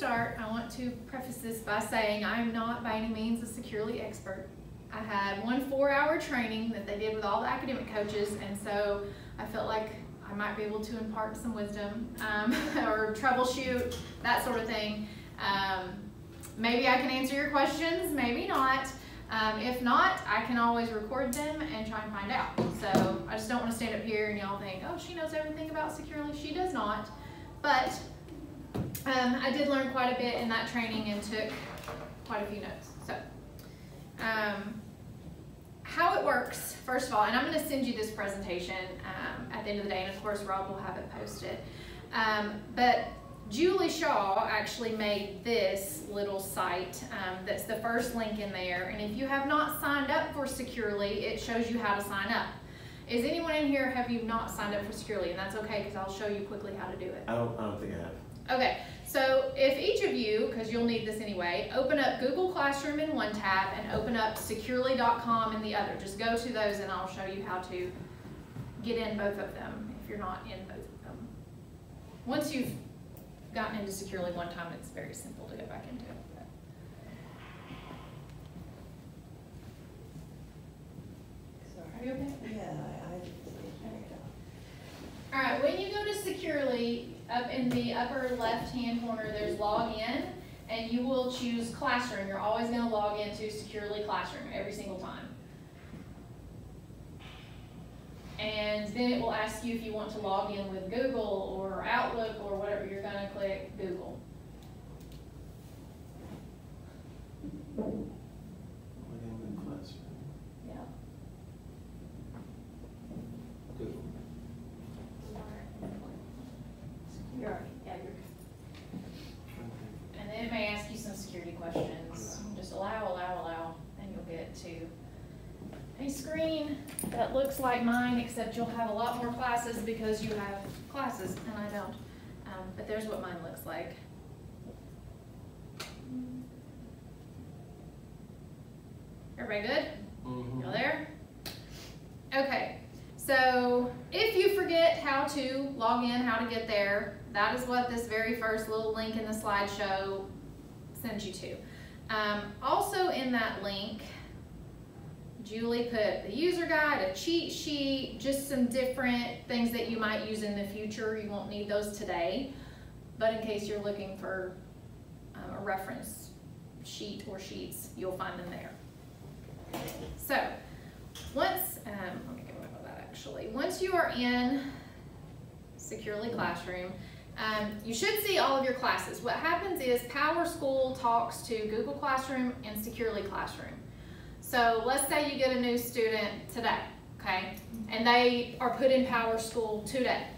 start, I want to preface this by saying I am not by any means a securely expert. I had one 4-hour training that they did with all the academic coaches, and so I felt like I might be able to impart some wisdom or troubleshoot, that sort of thing. Maybe I can answer your questions, maybe not. If not, I can always record them and try and find out. So I just don't want to stand up here and y'all think, oh, she knows everything about securely. She does not. But I did learn quite a bit in that training and took quite a few notes. So how it works, first of all, and I'm going to send you this presentation at the end of the day, and of course Rob will have it posted. But Julie Shaw actually made this little site that's the first link in there, and if you have not signed up for Securely, it shows you how to sign up. Is anyone in here, have you not signed up for Securely? And that's okay, because I'll show you quickly how to do it. I don't think I have. Okay, so if each of you, because you'll need this anyway, open up Google Classroom in one tab and open up securely.com in the other. Just go to those and I'll show you how to get in both of them if you're not in both of them. Once you've gotten into Securely one time, it's very simple to go back into it. Are you okay? Yeah, All right, when you go to Securely, up in the upper left-hand corner, there's Log In, and you will choose Classroom. You're always going to log into Securely Classroom every single time. And then it will ask you if you want to log in with Google or Outlook or whatever. You're going to click Google. Yeah. Google. You're right. Yeah, you're good. And then it may ask you some security questions. Just allow, and you'll get to a screen that looks like mine, except you'll have a lot more classes because you have classes and I don't. But there's what mine looks like. Everybody good? Mm-hmm. Y'all there? Okay, so if you forget how to log in, how to get there, that is what this very first little link in the slideshow sends you to. Also in that link, Julie put the user guide, a cheat sheet, just some different things that you might use in the future. You won't need those today, but in case you're looking for a reference sheet or sheets, you'll find them there. So once, let me get rid of that actually. Once you are in Securely Classroom, you should see all of your classes. What happens is PowerSchool talks to Google Classroom and Securely Classroom. So let's say you get a new student today, okay, and they are put in PowerSchool today.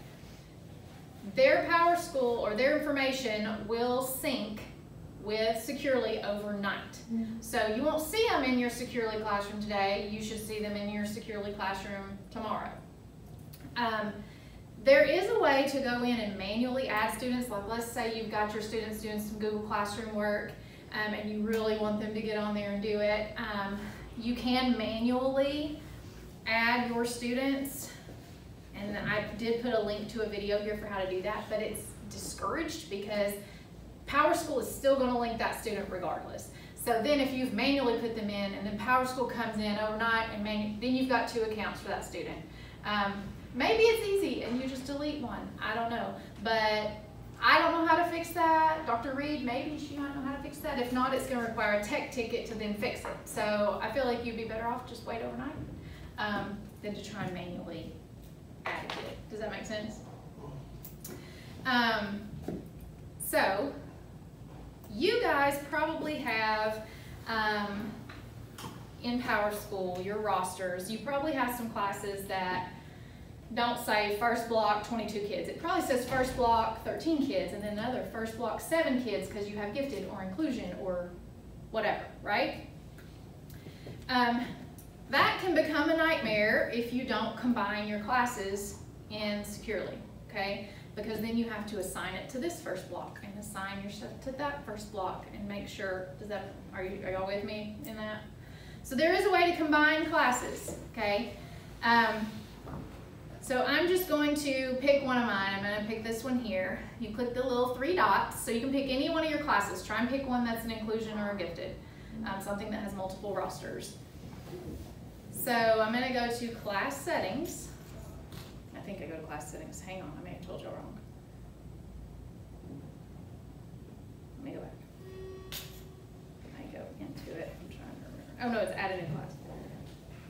Their PowerSchool or their information will sync with Securely overnight. So you won't see them in your Securely Classroom today. You should see them in your Securely Classroom tomorrow. There is a way to go in and manually add students. Like let's say you've got your students doing some Google Classroom work and you really want them to get on there and do it. You can manually add your students, and I did put a link to a video here for how to do that, but it's discouraged because PowerSchool is still going to link that student regardless. So then if you've manually put them in and then PowerSchool comes in overnight, and then you've got 2 accounts for that student. Maybe it's easy and you just delete one. I don't know. But I don't know how to fix that. Dr. Reed, maybe she might know how to fix that. If not, it's going to require a tech ticket to then fix it. So I feel like you'd be better off just wait overnight than to try and manually add it. Does that make sense? So you guys probably have in PowerSchool your rosters. You probably have some classes that don't say first block 22 kids. It probably says first block 13 kids and then another first block 7 kids because you have gifted or inclusion or whatever, right? That can become a nightmare if you don't combine your classes in Securely, okay? Because then you have to assign it to this first block and assign your stuff to that first block and make sure, are y'all with me in that? So there is a way to combine classes, okay? So I'm just going to pick one of mine. I'm going to pick this one here. You click the little 3 dots, so you can pick any one of your classes. Try and pick one that's an inclusion or a gifted, something that has multiple rosters. So I'm going to go to class settings. I think I go to class settings. Hang on, I may have told you wrong. Let me go back. I go into it. I'm trying to remember. Oh no, it's add a new class.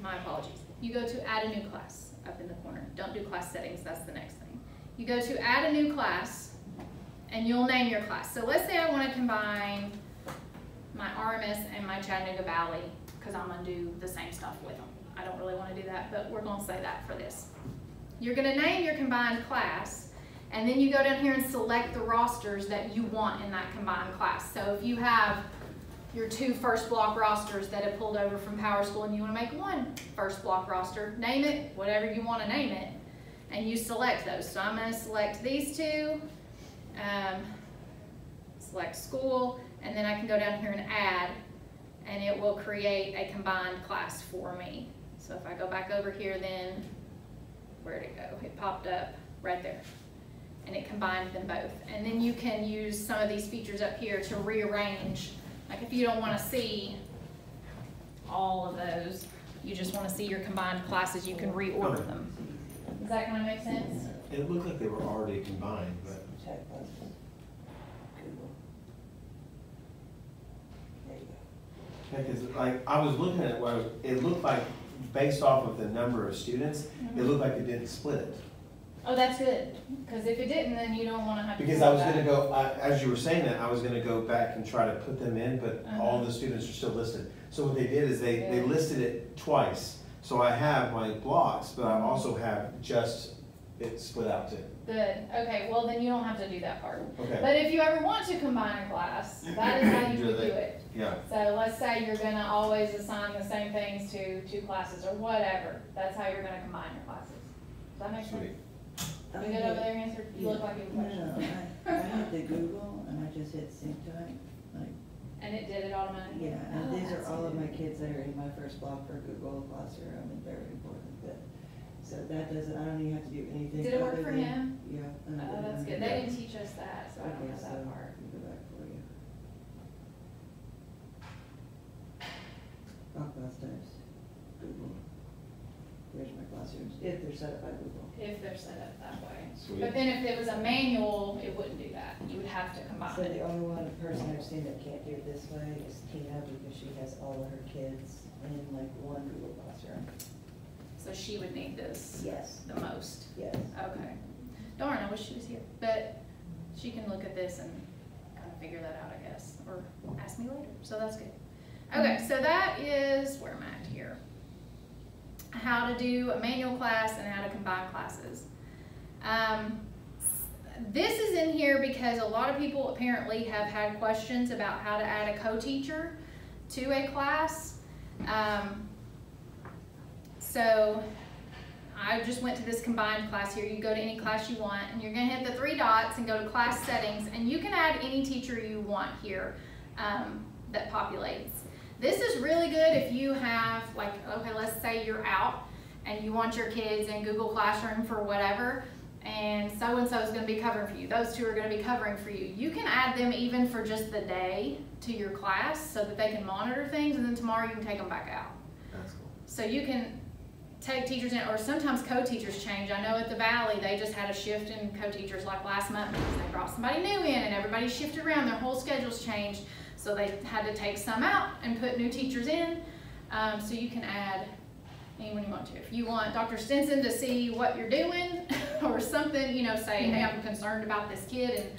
My apologies. You go to add a new class up in the corner. Don't do class settings, that's the next thing. You go to add a new class and you'll name your class. So let's say I want to combine my RMS and my Chattanooga Valley because I'm going to do the same stuff with them. I don't really want to do that, but we're going to say that for this. You're going to name your combined class, and then you go down here and select the rosters that you want in that combined class. So if you have your 2 first block rosters that have pulled over from Power School and you want to make 1 first block roster, name it whatever you want to name it, and you select those. So I'm going to select these 2, select school, and then I can go down here and add, and it will create a combined class for me. So if I go back over here, then where'd it go? It popped up right there, and it combined them both. And then you can use some of these features up here to rearrange. Like if you don't want to see all of those, you just want to see your combined classes, you can reorder them. Does that kind of make sense? It looked like they were already combined, but. Yeah, because like I was looking at it, it looked like based off of the number of students, it looked like it didn't split it. Oh, that's good, because if it didn't, then you don't want to have to. Because I was going to go, as you were saying that, I was going to go back and try to put them in, but all the students are still listed. So what they did is they listed it twice. So I have my blocks, but I also have just it split out too. Good. Okay, well then you don't have to do that part. Okay. But if you ever want to combine a class, that is how you would do it. Yeah. So let's say you're going to always assign the same things to 2 classes or whatever. That's how you're going to combine your classes. Does that make sense? You good over there, answer? You look like you have a question. No, I hit the Google and I just hit sync time, like. And it did it automatically? Yeah, and these are that's all of good. my kids that are in my first block for Google Classroom and very important, but, so that doesn't, I don't even have to do anything. Did it work other for than- him? Yeah. Oh, that's good. They didn't teach us that, so I don't Okay, know so, that part. let me go back for you. All class types, Google. There's my classrooms, if they're set up by Google. If they're set up that way. Sweet. But then if it was a manual, it wouldn't do that. You would have to combine So the it. only one person I've seen that can't do it this way is Tina, because she has all of her kids in like 1 Google Classroom. So she would need this Yes, the most. yes. Okay. Darn, I wish she was here. But she can look at this and kind of figure that out, I guess, or ask me later. So that's good. Okay, so that is where I'm at here. How to do a manual class and how to combine classes. This is in here because a lot of people apparently have had questions about how to add a co-teacher to a class. So I just went to this combined class here. You go to any class you want, and you're going to hit the 3 dots and go to class settings, and you can add any teacher you want here that populates. This is really good if you have, like, okay, let's say you're out and you want your kids in Google Classroom for whatever, and so-and-so is going to be covering for you. Those 2 are going to be covering for you. You can add them even for just the day to your class so that they can monitor things, and then tomorrow you can take them back out. That's cool. So you can take teachers in, or sometimes co-teachers change. I know at the Valley, they just had a shift in co-teachers like last month because they brought somebody new in and everybody shifted around. Their whole schedules changed. So they had to take some out and put new teachers in. So you can add anyone you want to. If you want Dr. Stinson to see what you're doing or something, you know, say, hey, I'm concerned about this kid and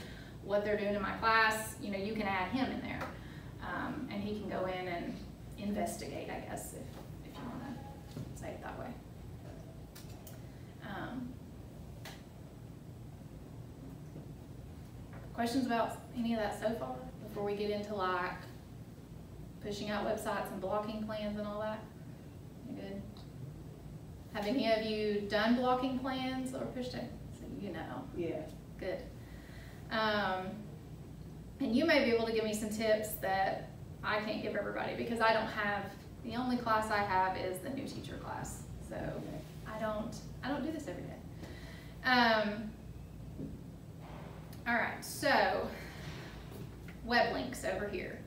what they're doing in my class, you know, you can add him in there. And he can go in and investigate, I guess, if you want to say it that way. Questions about any of that so far before we get into like pushing out websites and blocking plans and all that? You good? Have any of you done blocking plans or pushed it? So you know. Yeah. Good. And you may be able to give me some tips that I can't give everybody because I don't have, the only class I have is the new teacher class. So I don't do this every day. All right, so web links over here.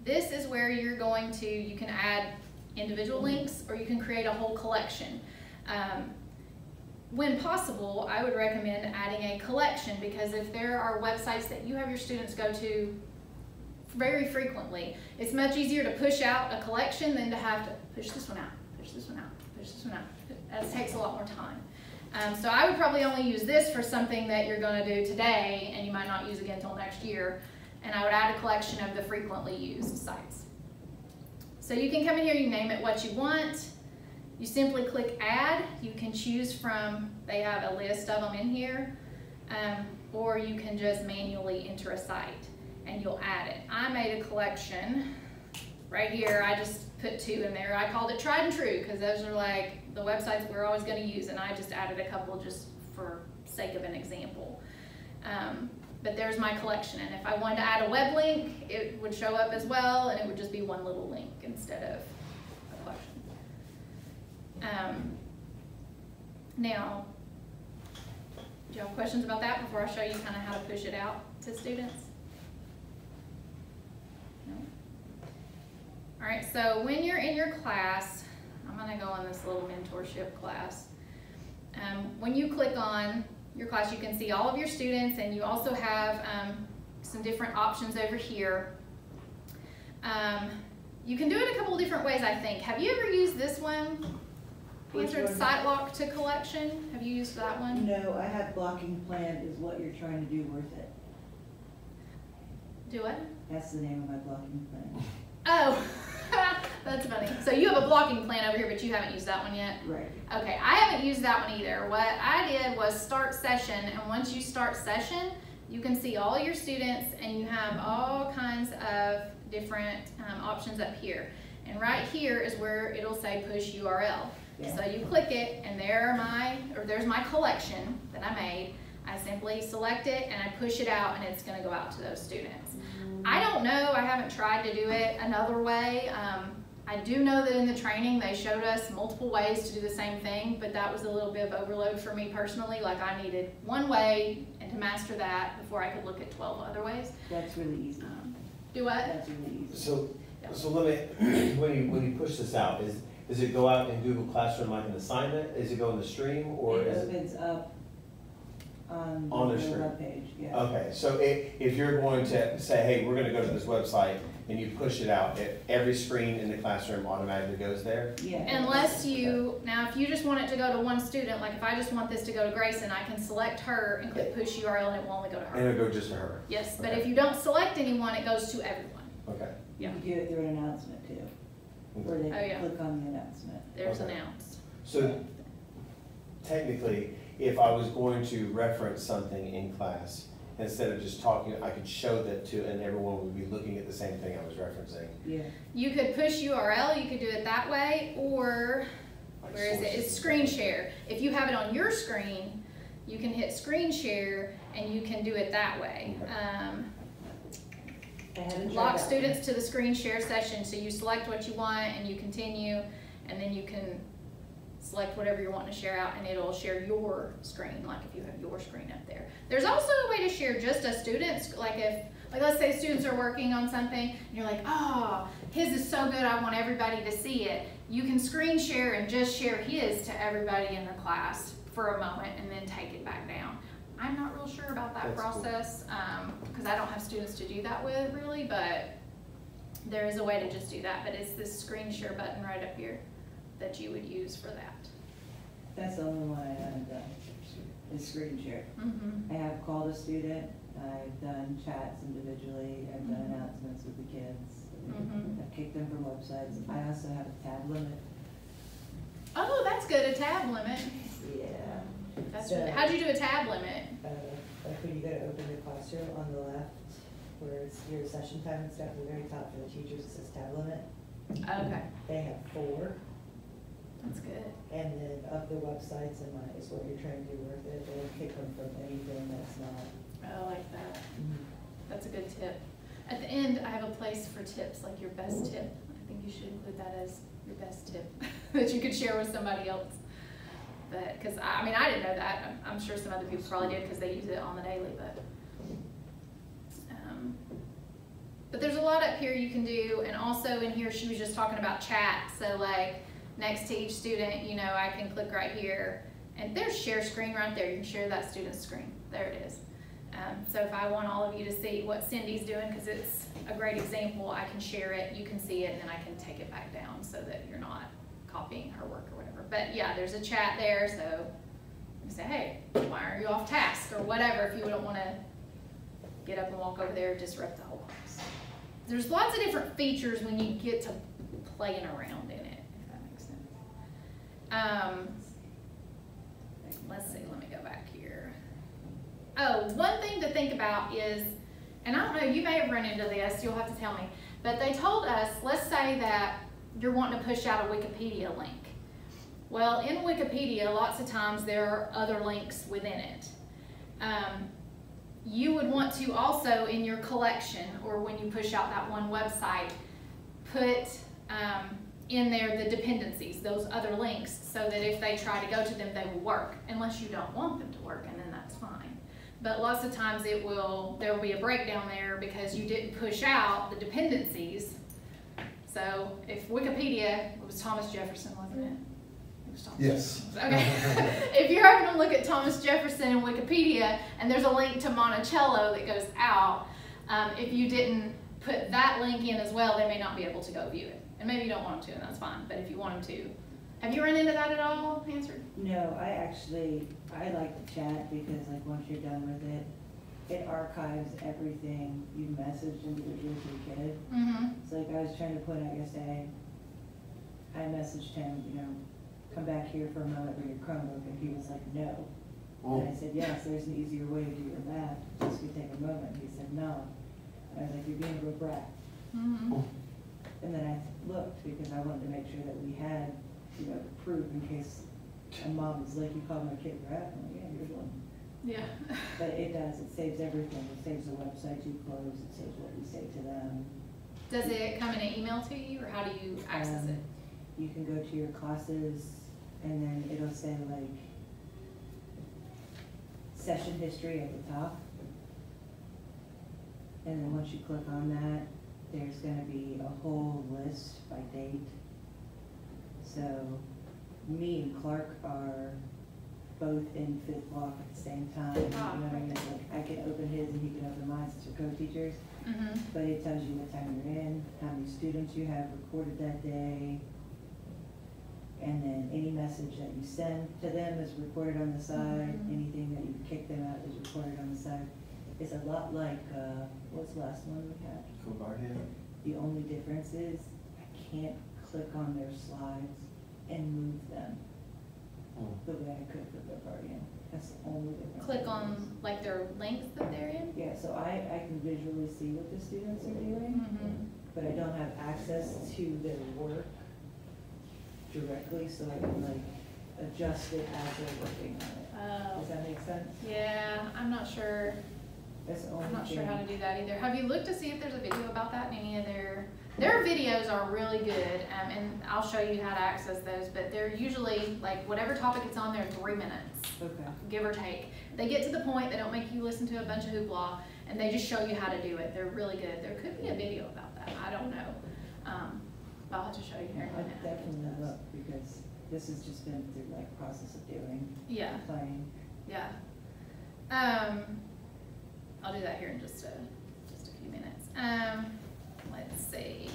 This is where you're going to, you can add individual links or you can create a whole collection. When possible, I would recommend adding a collection, because if there are websites that you have your students go to very frequently, it's much easier to push out a collection than to have to push this one out, push this one out, push this one out. That takes a lot more time. So I would probably only use this for something that you're going to do today and you might not use again until next year. And I would add a collection of the frequently used sites. So you can come in here, you name it what you want. You simply click add. You can choose from, they have a list of them in here, or you can just manually enter a site and you'll add it. I made a collection right here. I just put 2 in there. I called it tried and true because those are like the websites we're always going to use, and I just added a couple just for sake of an example. But there's my collection, and if I wanted to add a web link, it would show up as well, and it would just be one little link instead of a collection. Now, do you have questions about that before I show you kind of how to push it out to students? No? All right, so when you're in your class, I'm going to go on this little mentorship class. When you click on your class, you can see all of your students, and you also have some different options over here. You can do it a couple of different ways, I think. Have you ever used this one? Answered site lock to collection. Have you used that one? No, I have blocking plan is what you're trying to do worth it. Do what? That's the name of my blocking plan. Oh, that's funny. So you have a blocking plan over here, but you haven't used that one yet? Right. Okay, I haven't used that one either. What I did was start session, and once you start session, you can see all your students, and you have all kinds of different options up here. And right here is where it'll say push URL. Yeah. So you click it, and there's my collection that I made. I simply select it and I push it out, and it's going to go out to those students. I don't know, I haven't tried to do it another way. I do know that in the training they showed us multiple ways to do the same thing, but that was a little bit of overload for me personally. Like, I needed one way, and to master that before I could look at 12 other ways. That's really easy. Do what? That's really easy. So let me, when you push this out, does it go out in Google Classroom like an assignment? Is it go in the stream, or it is opens up on the stream? web page? Yeah. Okay, so if you're going to say, hey, we're going to go to this website, and you push it out, every screen in the classroom automatically goes there? Yeah. Unless you, now if you just want it to go to one student, like if I just want this to go to Grayson, I can select her and click push URL, and it will only go to her. And it'll go just to her? Yes, okay. But if you don't select anyone, it goes to everyone. Okay. You can do it through an announcement too, where they click on the announcement. There's okay. announced. So technically, if I was going to reference something in class, instead of just talking, I could show that to, and everyone would be looking at the same thing I was referencing. Yeah. You could push URL, you could do it that way, or where is it? It's screen share. If you have it on your screen, you can hit screen share, and you can do it that way. Lock students to the screen share session, so you select what you want and you continue, and then you can select whatever you're wanting to share out, and it'll share your screen, like if you have your screen up there. There's also a way to share just a student's, like let's say students are working on something, and you're like, oh, his is so good, I want everybody to see it. You can screen share and just share his to everybody in the class for a moment, and then take it back down. I'm not real sure about that process, because I don't have students to do that with really, but there is a way to just do that. But it's this screen share button right up here that you would use for that. That's the only one I haven't done, is screen share. I have called a student, I've done chats individually, I've done announcements with the kids, I've kicked them from websites. I also have a tab limit. Oh, that's good, a tab limit. Yeah. That's really, how'd you do a tab limit? Like when you go to open the classroom on the left, where it's your session time and stuff, at the very top for the teachers, it says tab limit. Okay. They have 4. That's good. And then of the websites and is what you're trying to do worth it, they'll kick them from anything that's not. I like that. That's a good tip. At the end, I have a place for tips, like your best tip. I think you should include that as your best tip that you could share with somebody else. But, because, I mean, I didn't know that. I'm sure some other people probably did because they use it on the daily, but there's a lot up here you can do. And also in here, she was just talking about chat. So like next to each student, you know, I can click right here and there's share screen right there. You can share that student's screen. There it is. So if I want all of you to see what Cindy's doing, because it's a great example, I can share it, you can see it, and then I can take it back down so that you're not copying her work or whatever. But yeah, there's a chat there, so you say, hey, why are you off task or whatever, if you don't want to get up and walk over there and disrupt the whole class. There's lots of different features when you get to playing around in it, if that makes sense. Let's see, let me go back here. Oh, one thing to think about is, and I don't know, you may have run into this, you'll have to tell me, but they told us, let's say that you're wanting to push out a Wikipedia link. Well, in Wikipedia, lots of times there are other links within it. You would want to also, in your collection, or when you push out that one website, put in there the dependencies, those other links, so that if they try to go to them, they will work, unless you don't want them to work, and then that's fine. But lots of times there will be a breakdown there because you didn't push out the dependencies. So if Wikipedia, it was Thomas Jefferson, wasn't it? It was Thomas Yes. Jefferson. Okay. If you're having to look at Thomas Jefferson in Wikipedia and there's a link to Monticello that goes out, if you didn't put that link in as well, they may not be able to go view it. And maybe you don't want them to, and that's fine. But if you want them to, have you run into that at all, Hansard? No, I like the chat because like once you're done with it, it archives everything you messaged individually to the kid. Mm-hmm. So like I was trying to put out yesterday, I messaged him, you know, come back here for a moment with your Chromebook, and he was like, no. And I said, yes, there's an easier way to do your math. This could take a moment. He said, no. And I was like, you're being a real brat. Mm-hmm. And then I looked because I wanted to make sure that we had, you know, proof in case a mom was like, you called my kid a brat. I'm like, yeah, here's one. Yeah. But it does, it saves everything. It saves the website you close, it saves what we say to them. Does it come in an email to you, or how do you access it? You can go to your classes, and then it'll say like session history at the top. And then once you click on that, there's gonna be a whole list by date. So me and Clark are both in 5th block at the same time. You know what I mean? Like I can open his and he can open mine since we're co-teachers. Mm-hmm. But it tells you what time you're in, how many students you have recorded that day, and then any message that you send to them is recorded on the side. Mm-hmm. Anything that you kick them out is recorded on the side. It's a lot like, what's the last one we had? The only difference is I can't click on their slides and move them the way I could for their Guardian. That's the only difference. Click on like their links that they're in? Yeah, so I can visually see what the students are doing, but I don't have access to their work directly, so I can like adjust it as they're working on it. Oh. Does that make sense? Yeah, I'm not sure. That's the only I'm not sure thing. how to do that either. Have you looked to see if there's a video about that in any of their videos are really good, and I'll show you how to access those, but they're usually, like, whatever topic it's on, they're 3 minutes, Okay. give or take. They get to the point, they don't make you listen to a bunch of hoopla, and they just show you how to do it. They're really good. There could be a video about that. I don't know. I'll have to show you here in a I'd minute. definitely look, because this has just been through like process of doing, Yeah. playing. Yeah. I'll do that here in just a few minutes. Let's see.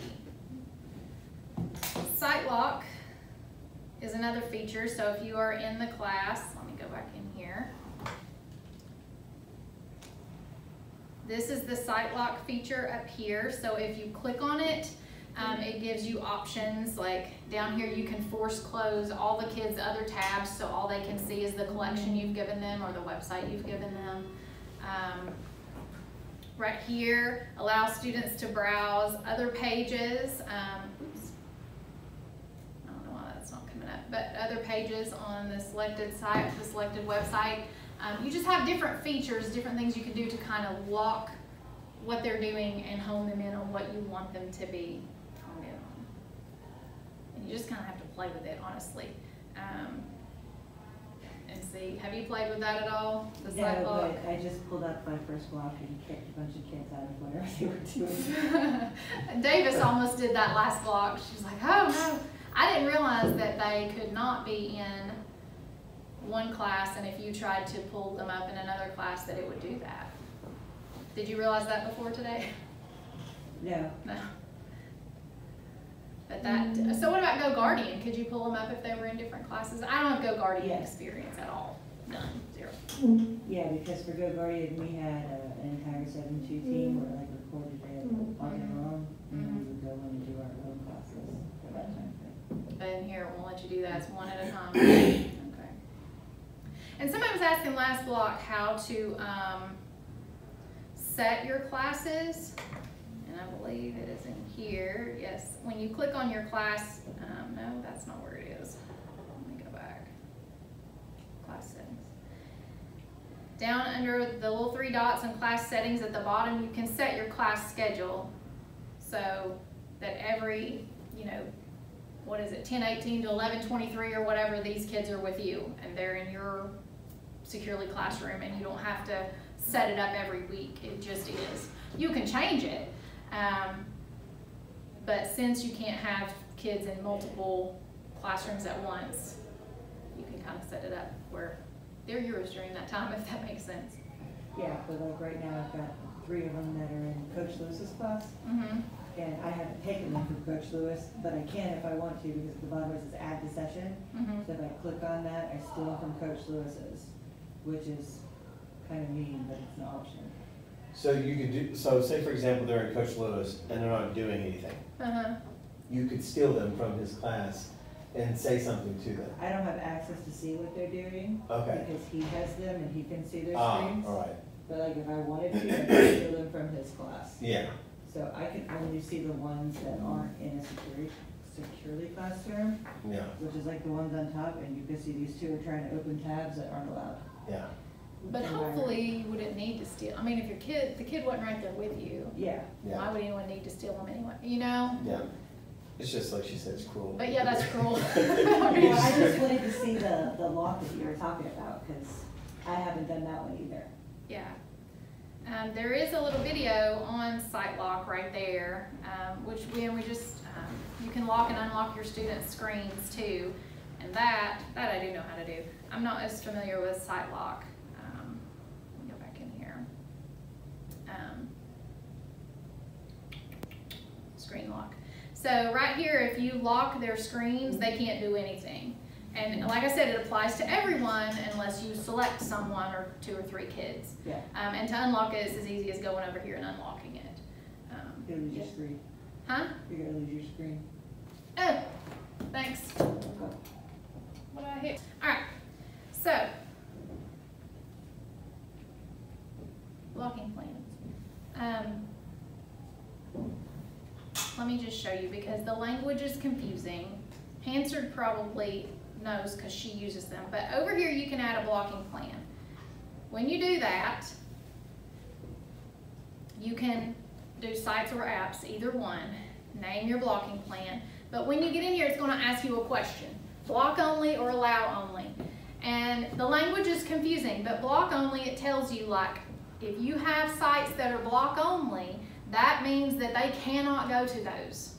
Site lock is another feature. So if you are in the class, let me go back in here. This is the site lock feature up here. So if you click on it, it gives you options. Like down here, you can force close all the kids' other tabs, so all they can see is the collection you've given them or the website you've given them. Right here, allow students to browse other pages. Oops. I don't know why that's not coming up, but other pages on the selected site, the selected website. You just have different features, different things you can do to kind of lock what they're doing and hone them in on what you want them to be honed in on. And you just kind of have to play with it, honestly. and see. Have you played with that at all? The Yeah, site block? but I just pulled up my first block and kicked a bunch of kids out of whatever they were doing. Davis almost did that last block. She was like, oh no. I didn't realize that they could not be in one class, and if you tried to pull them up in another class that it would do that. Did you realize that before today? No. No. But that, so what about Go Guardian? Could you pull them up if they were in different classes? I don't have Go Guardian Yes. experience at all. None. Zero. Yeah, because for Go Guardian, we had an entire 7-2 team where like recorded it on their own, and then we would go in and do our own classes for that time frame. But in here, it won't let you do that. It's one at a time. Okay. And somebody was asking last block how to set your classes. And I believe it is in here. Yes, when you click on your class, no, that's not where it is. Let me go back. Class settings. Down under the little 3 dots in class settings at the bottom, you can set your class schedule so that every, you know, what is it, 10:18 to 11:23 or whatever, these kids are with you and they're in your securely classroom, and you don't have to set it up every week. It just is. You can change it. But since you can't have kids in multiple classrooms at once, you can kind of set it up where they're yours during that time, if that makes sense. Yeah, but like right now, I've got 3 of them that are in Coach Lewis's class, and I haven't taken them from Coach Lewis, but I can if I want to, because at the bottom it says add to session. So if I click on that, I steal them from Coach Lewis's, which is kind of mean, but it's an option. So you could do, so say for example, they're in Coach Lewis and they're not doing anything. You could steal them from his class and say something to them. I don't have access to see what they're doing. Okay. Because he has them and he can see their Ah, screens. all right. But like if I wanted to, I could steal them from his class. Yeah. So I can only see the ones that aren't in a securely classroom, Yeah. which is like the ones on top, and you can see these 2 are trying to open tabs that aren't allowed. Yeah. But hopefully you wouldn't need to steal. I mean, if the kid wasn't right there with you, Yeah. Yeah. why would anyone need to steal them anyway? You know? Yeah. It's just like she said, it's cruel. But yeah, that's cruel. Well, I just wanted to see the lock that you were talking about, because I haven't done that one either. Yeah. There is a little video on SiteLock right there, which we just, you can lock and unlock your students' screens too. And that I do know how to do. I'm not as familiar with SiteLock. Let me go back in here. Screen lock. So right here, if you lock their screens, they can't do anything. And like I said, it applies to everyone unless you select someone or 2 or 3 kids. Yeah. And to unlock it is as easy as going over here and unlocking it. You're gonna lose your screen. Huh? You're gonna lose your screen. Oh, thanks. Okay. What did I hit? All right, so blocking plans. Let me just show you because the language is confusing. Hansard probably knows because she uses them, but over here you can add a blocking plan. When you do that, you can do sites or apps, either one, name your blocking plan, but when you get in here it's going to ask you a question. Block only or allow only. And the language is confusing, but block only, it tells you like, if you have sites that are block only, that means that they cannot go to those.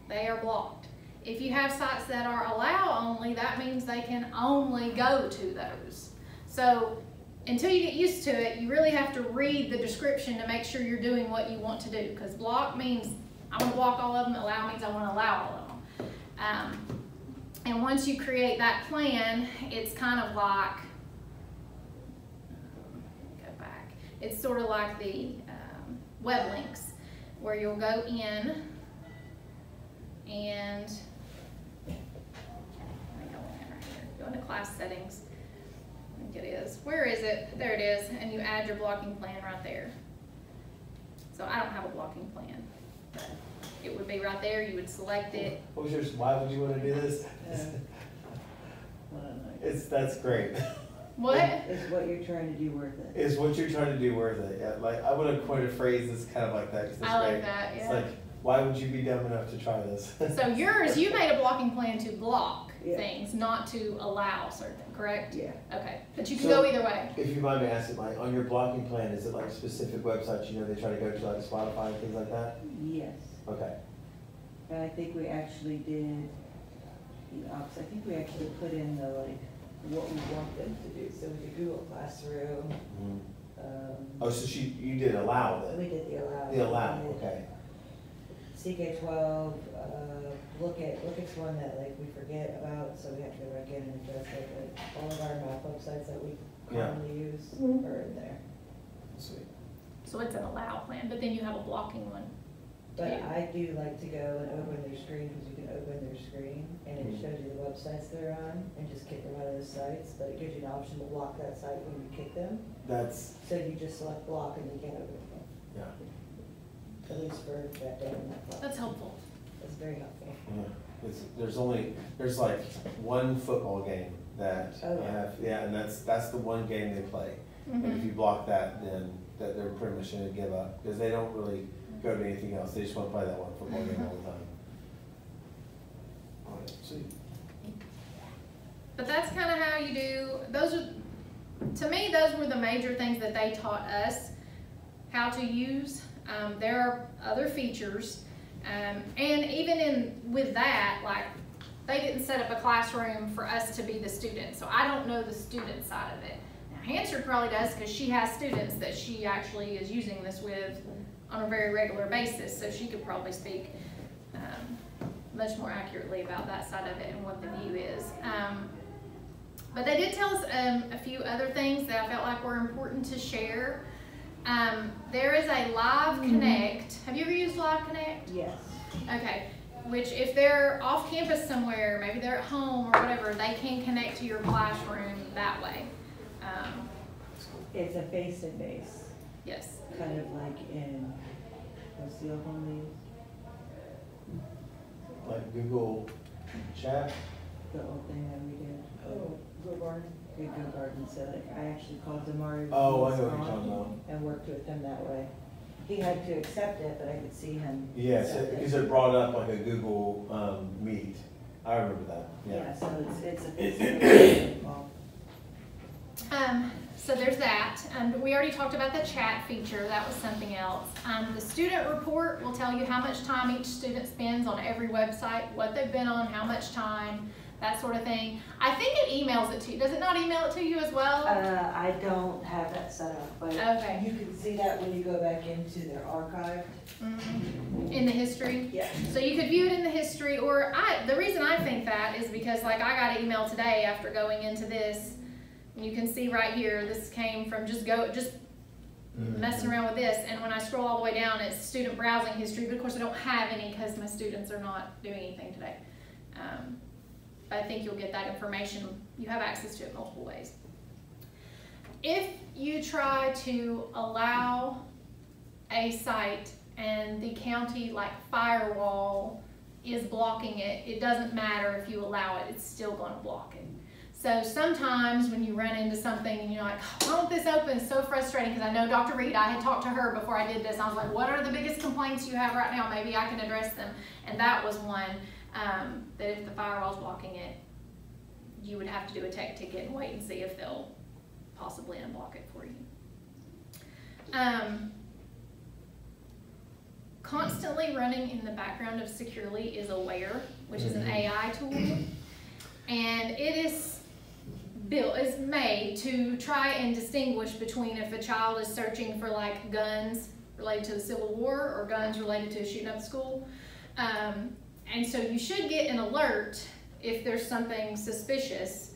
They are blocked. If you have sites that are allow only, that means they can only go to those. So until you get used to it, you really have to read the description to make sure you're doing what you want to do. Because block means I want to block all of them, allow means I want to allow all of them. And once you create that plan, it's kind of like, go back, it's sort of like the web links where you'll go in and go into class settings. I think it is. Where is it? There it is. And you add your blocking plan right there. So I don't have a blocking plan, but it would be right there. You would select it. What was yours? Why would you want to do this? That's great. What? Is what you're trying to do worth it? Is what you're trying to do worth it? Yeah, like I would have coined a phrase that's kind of like that. 'Cause that's I like great. that, yeah. It's like, why would you be dumb enough to try this? So yours, you made a blocking plan to block. things, not to allow certain, correct? Yeah. Okay, but you can So- go either way. If you mind me asking, like, on your blocking plan, is it like specific websites, you know, they try to go to, like Spotify and things like that? Yes. Okay. And I think we actually did, you know, 'cause I think we actually put in the, like, what we want them to do. So we did Google Classroom, Oh, so you did allow we then? did the allow. The allow, We did okay. CK12, look it's one that like we forget about, so we have to go back in and address it, like all of our math websites that we Yeah. commonly use are in there. Sweet. So it's an allow plan, but then you have a blocking one. But Yeah. I do like to go and open their screen, because you can open their screen and it shows you the websites they're on and just kick them out of those sites, but it gives you an option to block that site when you kick them. That's, So you just select block and you can't open it again, yeah, at least for that day and that block. That's helpful. It's very helpful. yeah. There's like one football game that Oh, I yeah. have, yeah, and that's the one game they play. And if you block that, then that they're pretty much gonna give up, because they don't really go to anything else, they just wanna play that one football game all the time. All right, sweet. But that's kind of how you do, those are, to me, those were the major things that they taught us how to use. There are other features, and even with that, like, they didn't set up a classroom for us to be the student, so I don't know the student side of it. Now, Hansard probably does, because she has students that she actually is using this with on a very regular basis, so she could probably speak much more accurately about that side of it and what the view is. But they did tell us a few other things that I felt like were important to share. There is a Live Connect. Have you ever used Live Connect? Yes. Okay, which if they're off campus somewhere, maybe they're at home or whatever, they can connect to your classroom that way. It's a face-to-face, Yes. kind of like in, what's the other one we use? Like Google Chat? The old thing that we did. Oh, good barn. Good Garden, so like, I actually called Damari. Oh, I know what you're talking about. And worked with him that way. He had to accept it, but I could see him. Yes, accept because it brought up like a Google Meet. I remember that, Yeah, yeah. so it's a face-to-face call. So there's that. We already talked about the chat feature. That was something else. The student report will tell you how much time each student spends on every website, what they've been on, how much time, that sort of thing. I think it emails it to you. Does it not email it to you as well? I don't have that set up, but Okay. You can see that when you go back into their archive. In the history? Yeah. So you could view it in the history, or the reason I think that is because, like, I got an email today after going into this. You can see right here, this came from just messing around with this, and when I scroll all the way down, it's student browsing history, but of course I don't have any because my students are not doing anything today. But I think you'll get that information. You have access to it multiple ways. If you try to allow a site and the county like firewall is blocking it, it doesn't matter if you allow it, it's still going to block it. So sometimes when you run into something and you're like, why won't this open? It's so frustrating, because I know Dr. Reed, I had talked to her before I did this. I was like, what are the biggest complaints you have right now? Maybe I can address them. And that was one, that if the firewall's blocking it, you would have to do a tech ticket and wait and see if they'll possibly unblock it for you. Constantly running in the background of Securely is Aware, which is an AI tool. And it is made to try and distinguish between if a child is searching for like guns related to the Civil War or guns related to shooting up the school. And so you should get an alert if there's something suspicious.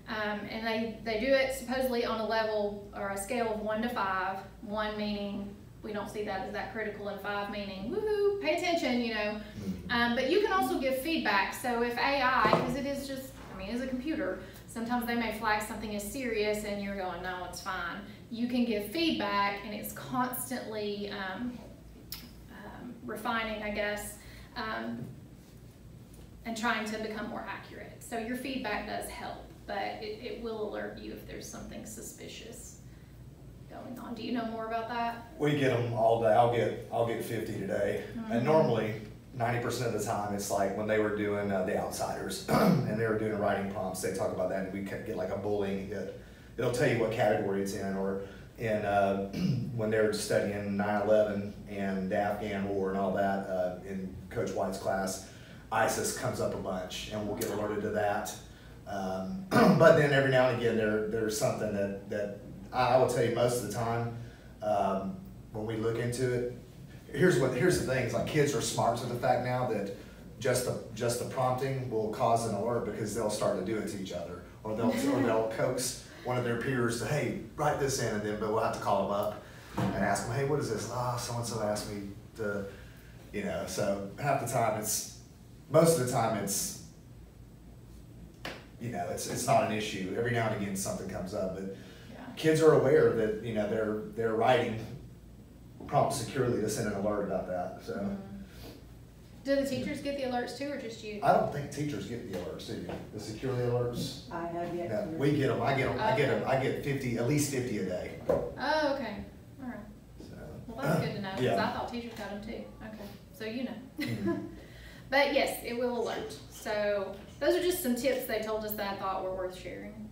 And they do it supposedly on a level or a scale of 1 to 5. 1 meaning we don't see that as that critical, and 5 meaning woohoo, pay attention, you know. But you can also give feedback. So if AI, because it is just, as a computer, sometimes they may flag something as serious and you're going, no, it's fine. You can give feedback, and it's constantly refining, I guess, and trying to become more accurate. So your feedback does help, but it will alert you if there's something suspicious going on. Do you know more about that? We get them all day. I'll get 50 today, and normally 90% of the time, it's like when they were doing The Outsiders and they were doing writing prompts, they talk about that, and we get like a bullying hit. It'll tell you what category it's in, or when they're studying 9/11 and the Afghan War and all that in Coach White's class, ISIS comes up a bunch, and we'll get alerted to that. But then every now and again, there's something that I will tell you most of the time when we look into it. Here's the thing: is like kids are smart to the fact now that just the prompting will cause an alert, because they'll start to do it to each other, or they'll coax one of their peers to, hey, write this in, and then but we'll have to call them up and ask them, hey, what is this? So and so asked me to, So half the time most of the time it's not an issue. Every now and again something comes up, but kids are aware that they're writing prompt securely to send an alert about that. So. Mm-hmm. Do the teachers get the alerts too, or just you? I don't think teachers get the alerts, do you? The security alerts? I have yet No, to. we get them. I get them. Okay. I get 50, at least 50 a day. Oh, okay. All right. So. Well, that's good to know, because Yeah. I thought teachers got them too. Okay, so you know. Mhm. But yes, it will alert. So those are just some tips they told us that I thought were worth sharing.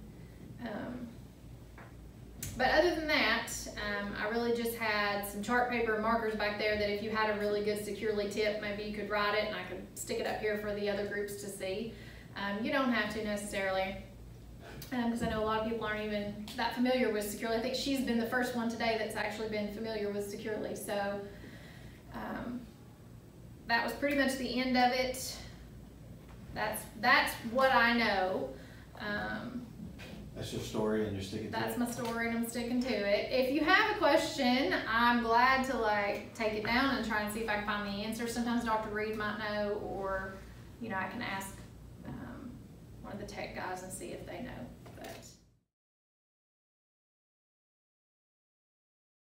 But other than that, I really just had some chart paper and markers back there that if you had a really good securely tip, maybe you could write it and I could stick it up here for the other groups to see. You don't have to necessarily, because I know a lot of people aren't even that familiar with securely. I think she's been the first one today that's actually been familiar with securely. So that was pretty much the end of it. That's what I know. That's your story, and you're sticking to it. That's my story, and I'm sticking to it. If you have a question, I'm glad to take it down and try and see if I can find the answer. Sometimes Dr. Reed might know, or I can ask one of the tech guys and see if they know. But